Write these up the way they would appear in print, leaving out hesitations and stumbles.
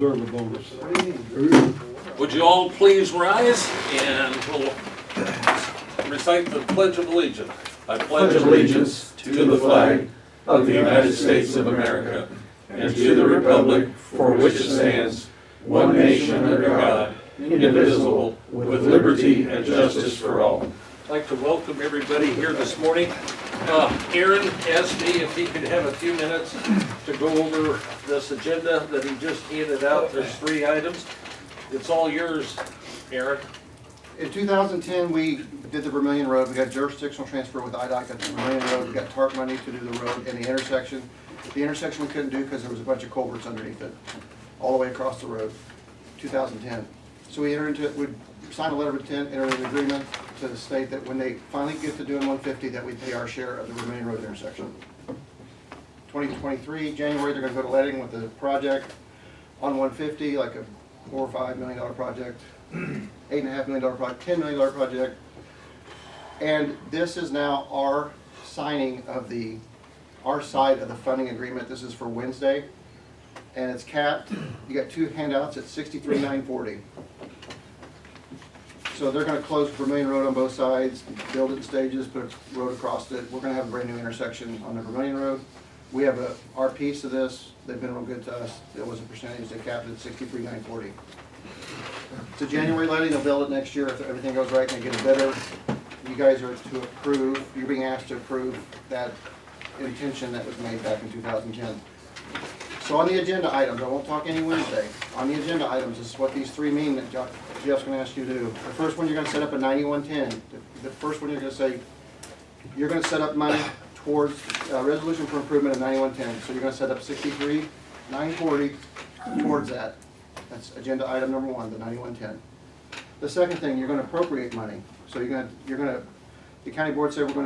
Observe the bonus. Would you all please rise and we'll recite the Pledge of Allegiance. I pledge allegiance to the flag of the United States of America and to the republic for which it stands, one nation under God, indivisible, with liberty and justice for all. I'd like to welcome everybody here this morning. Aaron asked me if he could have a few minutes to go over this agenda that he just handed out. There's 3 items. It's all yours, Aaron. In 2010, we did the Vermillion Road. We got jurisdictional transfer with IDOT at the Vermillion Road. We got TARP money to do the road and the intersection. The intersection we couldn't do because there was a bunch of culverts underneath it, all the way across the road, 2010. So we entered into it, we signed a letter of intent, entered an agreement to state that when they finally get to doing 150, that we pay our share of the Vermillion Road intersection. 2023, January, they're gonna go to letting with the project on 150, like a $4 or $5 million project, $8.5 million project, $10 million project. And this is now our signing of our side of the funding agreement. This is for Wednesday, and it's capped. You got 2 handouts at $63,940. So they're gonna close Vermillion Road on both sides, build it in stages, put a road across it. We're gonna have a brand new intersection on the Vermillion Road. We have our piece of this. They've been real good to us. It was a percentage. They capped it at $63,940. So January letting, they'll build it next year if everything goes right and they get a bidder. You guys are to approve, you're being asked to approve that intention that was made back in 2010. So on the agenda items, I won't talk any Wednesday. On the agenda items, this is what these 3 mean that Jeff's gonna ask you to do. The first one, you're gonna set up a 9110. The first one, you're gonna say, you're gonna set up money towards resolution for improvement of 9110. So you're gonna set up $63,940 towards that. That's agenda item number 1, the 9110. The second thing, you're gonna appropriate money. So the county board said we're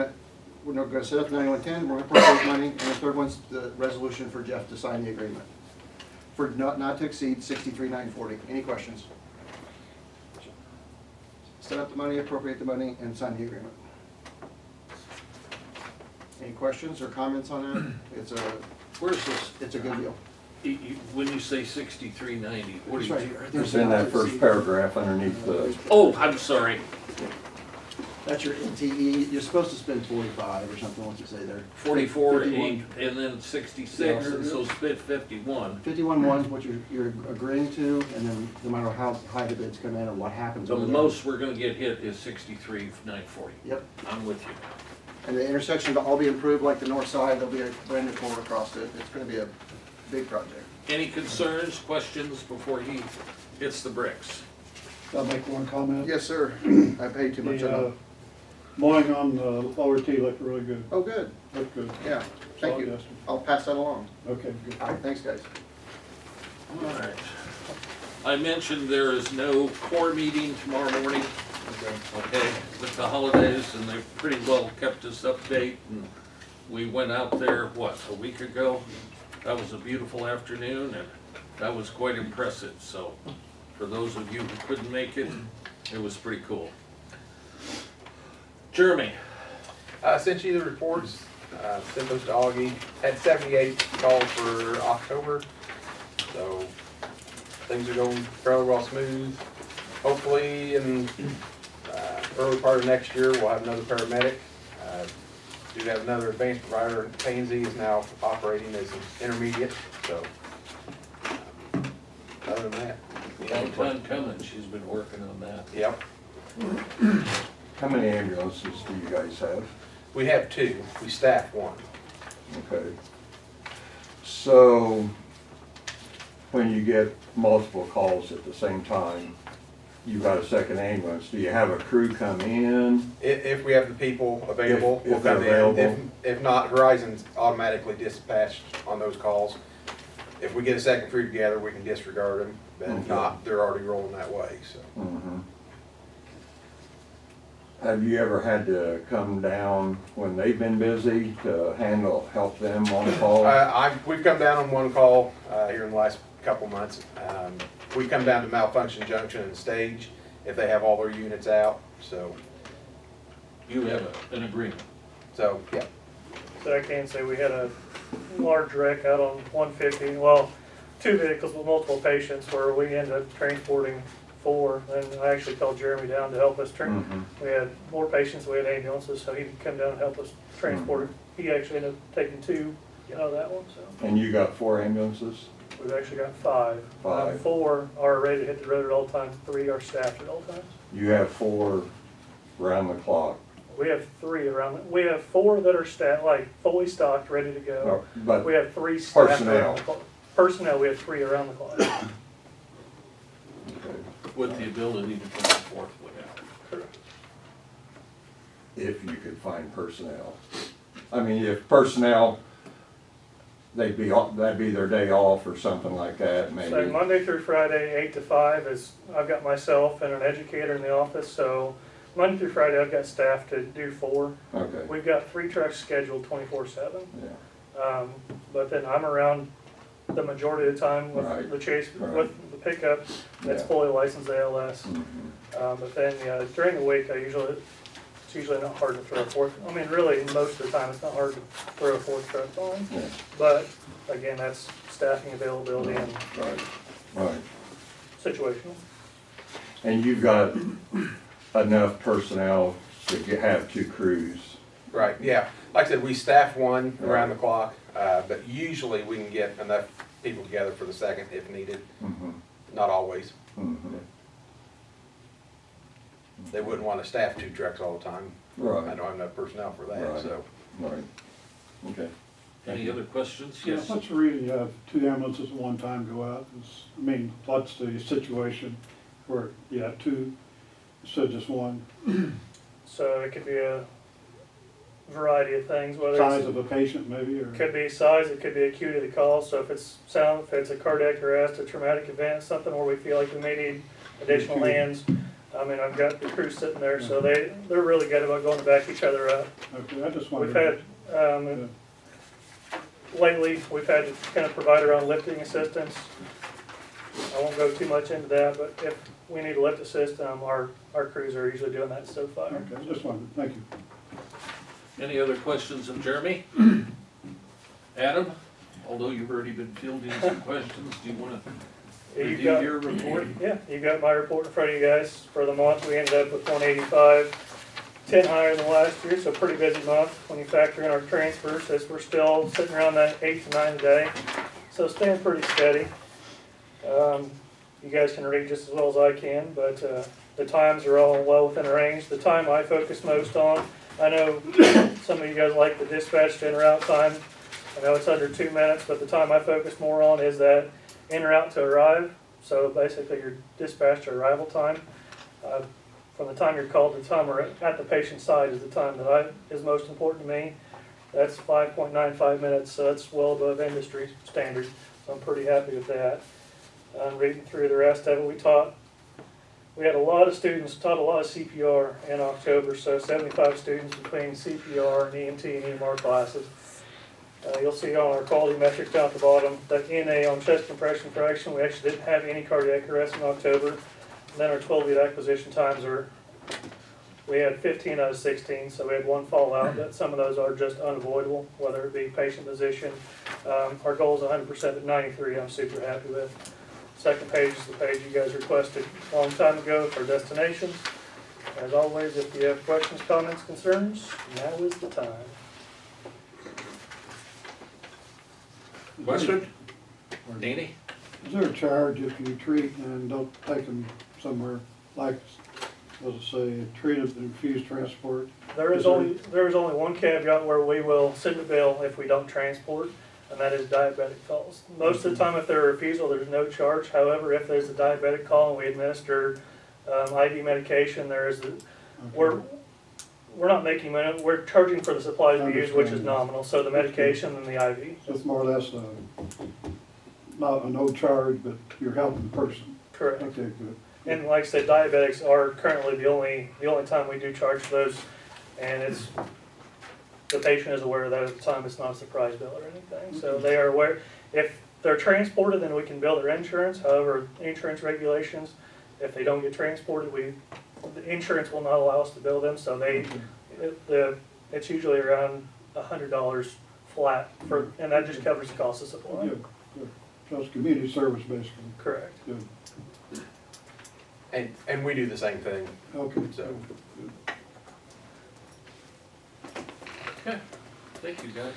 not gonna set up the 9110, we're gonna appropriate money, and the third one's the resolution for Jeff to sign the agreement. For not to exceed $63,940. Any questions? Set up the money, appropriate the money, and sign the agreement. Any questions or comments on that? Where's this? It's a good deal. When you say 6390, what do It's you? right here. It's in that first paragraph underneath the, Oh, I'm sorry. That's your NTE. You're supposed to spend 45 or something, what's it say there? 44, 51. 8, and then 66, and so split 51. 51.1 is what you're agreeing to, and then no matter how high the bids come in or what happens. The over there. most we're gonna get hit is 63,940. Yep. I'm with you. And the intersection will all be improved like the north side. There'll be a brand new culvert across it. It's gonna be a big project. Any concerns, questions before he hits the bricks? I'll make one comment. Yes, sir. I paid too much The on it. mowing on the lower T looked really good. Oh, good. Looked good. Yeah, thank you. Yes, sir. I'll pass that along. Okay, good. All right, thanks, guys. All right. I mentioned there is no core meeting tomorrow morning. Okay, with the holidays, and they've pretty well kept us update, and we went out there, what, a week ago? That was a beautiful afternoon, and that was quite impressive, so for those of you who couldn't make it, it was pretty cool. Jeremy, Sent you the reports, sent those to Augie. Had 78 calls for October, so things are going fairly well smooth. Hopefully in early part of next year, we'll have another paramedic. Do have another advanced provider. Pansy is now operating as an intermediate, so other than that. long time coming, she's been working on that. Yep. how many ambulances do you guys have? We have 2. We staff 1. Okay. So, when you get multiple calls at the same time, you've got a second ambulance, do you have a crew come in? If we have the people available, If we'll they're come in. available. If not, Verizon's automatically dispatched on those calls. If we get a second crew together, we can disregard them, but if Okay. not, they're already rolling that way, so. Mhm. Have you ever had to come down when they've been busy to help them on call? We've come down on one call here in the last couple months. We come down to Malfunction Junction and Stage if they have all their units out, so, You have an agreement. yeah. So I can say we had a large wreck out on 150. Well, two vehicles with multiple patients where we end up transporting 4. And I actually called Jeremy down to help us. We had more patients, we had ambulances, so he could come down and help us transport. He actually ended up taking 2 out of that one, so. And you got 4 ambulances? We've actually got 5. 5. 4 are ready to hit the road at all times, 3 are staffed at all times. You have 4 round the clock. We have 3 around, we have 4 that are staffed, like fully stocked, ready to go. But We have 3 staffed. Personnel. around the clock. Personnel, we have 3 around the clock. With the ability to put the 4th one out. Correct. if you could find personnel. I mean, if personnel, that'd be their day off or something like that, maybe. So Monday through Friday, 8 to 5 is, I've got myself and an educator in the office, so Monday through Friday, I've got staff to do 4. Okay, We've got 3 trucks scheduled 24/7. yeah, But then I'm around the majority of the time with Right. the chase, Right. with the pickup that's Yeah. fully licensed ALS. mhm, But then, during the week, it's usually not hard to throw a 4th. I mean, really, most of the time, it's not hard to throw a 4th truck on. yeah, But again, that's staffing availability and right, right. situational. And you've got enough personnel to have 2 crews. Right, yeah. Like I said, we staff one around the clock, but usually we can get enough people together for the second if needed. Mhm, Not always. mhm. They wouldn't want to staff 2 trucks all the time. I Right, don't have enough personnel for that, Right. so. right, okay. Any other questions? Yeah, Yes. what's the reason you have 2 ambulances at one time go out? I mean, what's the situation where you have 2 instead of just 1? So it could be a variety of things, whether Size it's, of a patient maybe, or? could be size, it could be acuity of the call. So if it's a cardiac arrest, a traumatic event, something where we feel like we may need additional Acuity. hands. I mean, I've got the crew sitting there, so they're really good about going to back each other up. Okay, I just We've wondered. had, lately, we've had to kind of provide our own lifting assistance. I won't go too much into that, but if we need a lift assist, our crews are usually doing that so far. Okay, I just wondered, thank you. Any other questions of Jeremy? Adam, although you've already been fielding some questions, do you want to You've review got- your report? Yeah, you got my report in front of you guys. For the month, we ended up with 185, 10 higher than last year, so pretty busy month when you factor in our transfers, as we're still sitting around that 8 to 9 a day. So staying pretty steady. You guys can read just as well as I can, but the times are all well within range. The time I focus most on, I know some of you guys like the dispatch to in route time. I know it's under 2 minutes, but the time I focus more on is that en route to arrive. So basically your dispatch to arrival time. From the time you're called to the time we're at the patient's side is the time that is most important to me. That's 5.95 minutes, so that's well above industry standard. So I'm pretty happy with that. Reading through the rest of it, we had a lot of students, taught a lot of CPR in October, so 75 students between CPR and EMT and EMR classes. You'll see on our quality metrics down at the bottom, that NA on chest compression fraction, we actually didn't have any cardiac arrest in October. And then our 12-lead acquisition times we had 15 out of 16, so we had 1 fallout, but some of those are just unavoidable, whether it be patient position. Our goal is 100% at 93, I'm super happy with. Second page is the page you guys requested a long time ago for destinations. As always, if you have questions, comments, concerns, now is the time. Question? Danny? Is there a charge if you treat and don't take them somewhere, like, let's say, treated and refuse transport? There is only one caveat where we will send a bill if we don't transport, and that is diabetic calls. Most of the time, if they're a refusal, there's no charge. However, if there's a diabetic call and we administer IV medication, we're not making money. We're charging for the supplies we use, which is nominal. So the medication and the IV. So it's more or less not a no charge, but you're helping the person. Correct. Okay, good. And like I said, diabetics are currently the only time we do charge for those, and the patient is aware of that at the time. It's not a surprise bill or anything. So they are aware. If they're transported, then we can bill their insurance. However, insurance regulations, if they don't get transported, the insurance will not allow us to bill them. So it's usually around $100 flat and that just covers the cost of supply. Good, good. That's community service, basically. Correct. Good. And we do the same thing, Okay. so. Okay, thank you, guys.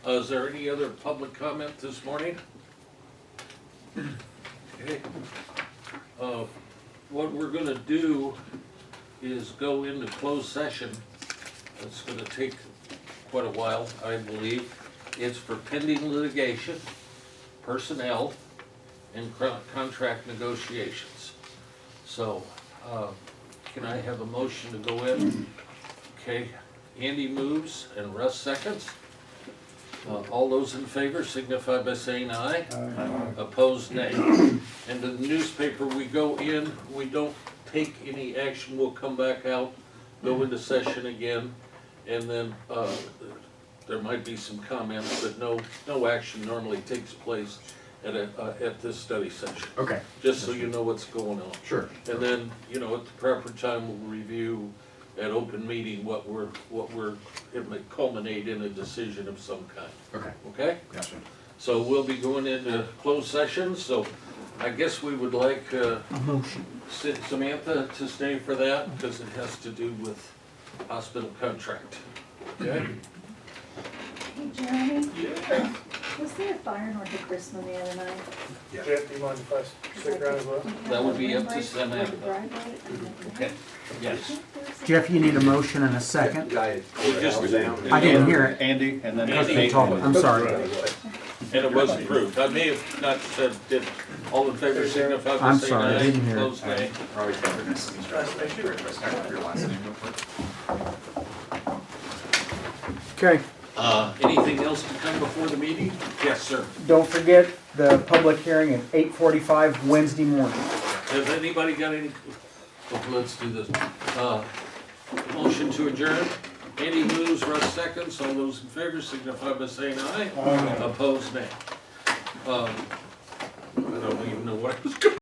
Is there any other public comment this morning? Okay. What we're gonna do is go into closed session. It's gonna take quite a while, I believe. It's for pending litigation, personnel, and contract negotiations. So, can I have a motion to go in? Okay, Andy moves and Russ seconds. All those in favor signify by saying aye. Opposed, nay. And the newspaper, we go in, we don't take any action, we'll come back out, go into session again, and then, there might be some comments, but no action normally takes place at this study session. Okay. Just so you know what's going on. Sure. And then, at the proper time, we'll review at open meeting it may culminate in a decision of some kind, Okay. okay? Gotcha. So we'll be going into closed session, so I guess we would like Samantha to stay for that, because it has to do with hospital contract. Okay? Hey Jeremy? Yeah. Was there a fire north of Christmas the other night? Jeff, do you mind if I stick around as well? That would be up to Samantha. Okay, yes. Jeff, you need a motion and a second. We just- I didn't hear it. Andy, and then Andy. I'm sorry. And it was approved. I may have not said, did all in favor signify by I'm saying sorry, I aye. didn't hear it. Opposed, nay. Okay, Anything else to come before the meeting? Yes, sir. don't forget the public hearing at 8:45 Wednesday morning. Has anybody got any, let's do this. Motion to adjourn. Andy moves, Russ seconds. All those in favor signify by saying aye. Opposed, nay. I don't even know what I was